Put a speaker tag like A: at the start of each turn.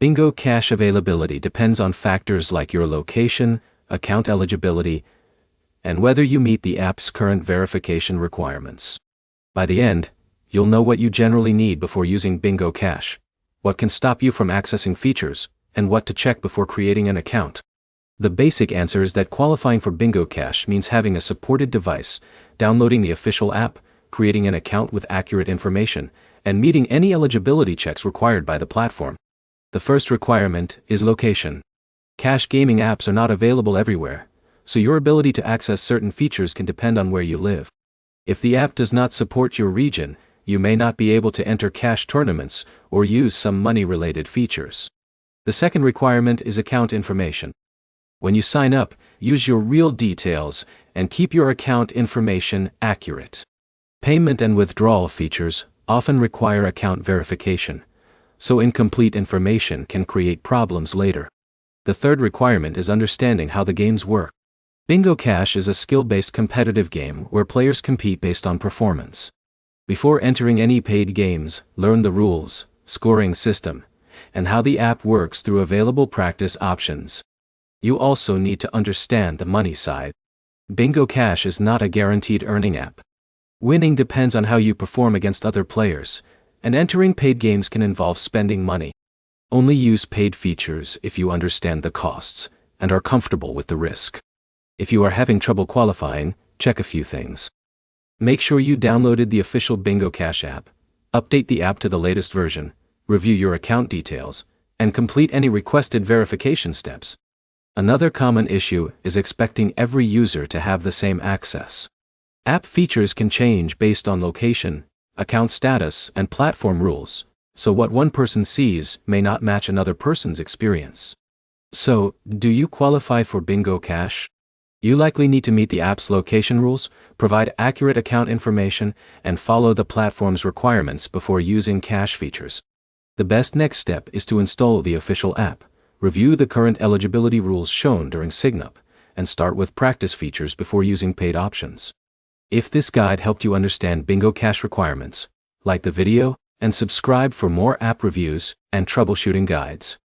A: Bingo Cash availability depends on factors like your location, account eligibility, and whether you meet the app's current verification requirements. By the end, you'll know what you generally need before using Bingo Cash, what can stop you from accessing features, and what to check before creating an account. The basic answer is that qualifying for Bingo Cash means having a supported device, downloading the official app, creating an account with accurate information, and meeting any eligibility checks required by the platform. The first requirement is location. Cash gaming apps are not available everywhere, so your ability to access certain features can depend on where you live. If the app does not support your region, you may not be able to enter cash tournaments or use some money-related features. The second requirement is account information. When you sign up, use your real details and keep your account information accurate. Payment and withdrawal features often require account verification, so incomplete information can create problems later. The third requirement is understanding how the games work. Bingo Cash is a skill-based competitive game where players compete based on performance. Before entering any paid games, learn the rules, scoring system, and how the app works through available practice options. You also need to understand the money side. Bingo Cash is not a guaranteed earning app. Winning depends on how you perform against other players, and entering paid games can involve spending money. Only use paid features if you understand the costs and are comfortable with the risk. If you are having trouble qualifying, check a few things. Make sure you downloaded the official Bingo Cash app, update the app to the latest version, review your account details, and complete any requested verification steps. Another common issue is expecting every user to have the same access. App features can change based on location, account status, and platform rules, so what one person sees may not match another person's experience. So, do you qualify for Bingo Cash? You likely need to meet the app's location rules, provide accurate account information, and follow the platform's requirements before using cash features. The best next step is to install the official app, review the current eligibility rules shown during SignUp, and start with practice features before using paid options. If this guide helped you understand Bingo Cash requirements, like the video and subscribe for more app reviews and troubleshooting guides.